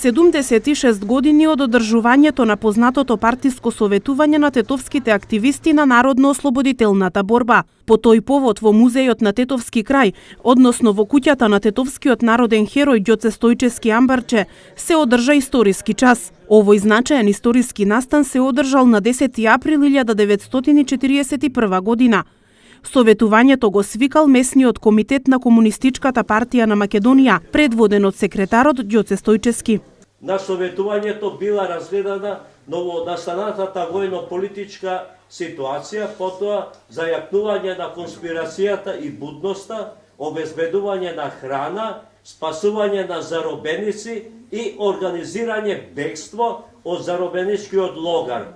76 години од одржувањето на познатото партиско советување на тетовските активисти на Народно-ослободителната борба. По тој повод во музејот на Тетовски крај, односно во куќата на тетовскиот народен херој Ѓоце Стојчевски Амбарче, се одржа историски час. Овој значаен историски настан се одржал на 10 април 1941 година. Советувањето го свикал месниот комитет на Комунистичката партија на Македонија, предводен од секретарот Ѓоце Стојчевски. На советувањето била разгледана новонастанатата војно-политичка ситуација, потоа зајакнување на конспирацијата и будноста, обезбедување на храна, спасување на заробеници и организирање бегство од заробеничкиот логор,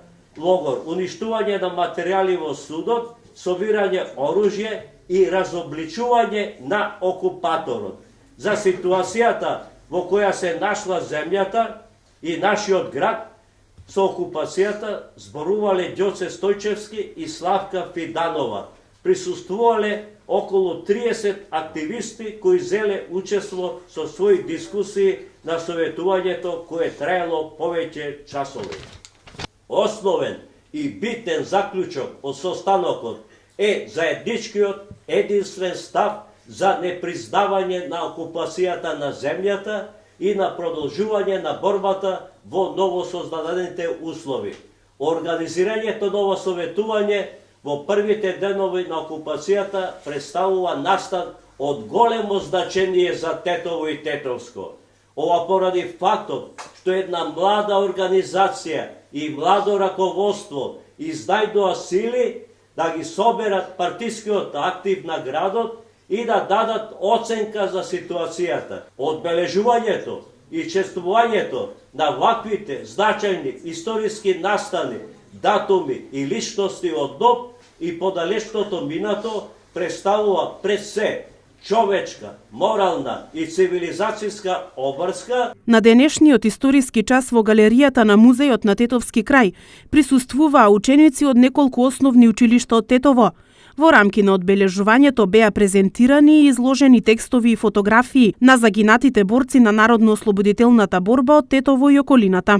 уништување на материјали во судот, собирање оружје и разобличување на окупаторот. За ситуацијата во која се нашла земјата и нашиот град со окупацијата зборувале Ѓоце Стојчевски и Славка Фиданова. Присуствувале околу 30 активисти кои зеле учество со своји дискусии на советувањето кое траело повеќе часови. Основен и битен заклучок од состанокот е заедничкиот единствен став за непризнавање на окупацијата на земјата и на продолжување на борбата во новосоздадените услови. Организирањето на ова советување во првите денови на окупацијата представува настан од големо значение за Тетово и Тетовско. Ова поради фактот што една млада организација и младо раководство изнајдоа сили да ги соберат партискиот актив на градот и да дадат оценка за ситуацијата. Одбележувањето и чествувањето на ваквите значајни историски настани, датуми и личности од нов и подалечното минато представува пред се човечка, морална и цивилизацијска обврска. На денешниот историски час во галеријата на музејот на Тетовски крај присуствуваа ученици од неколку основни училишта од Тетово. Во рамки на одбележувањето беа презентирани и изложени текстови и фотографии на загинатите борци на Народно-ослободителната борба од Тетово и околината.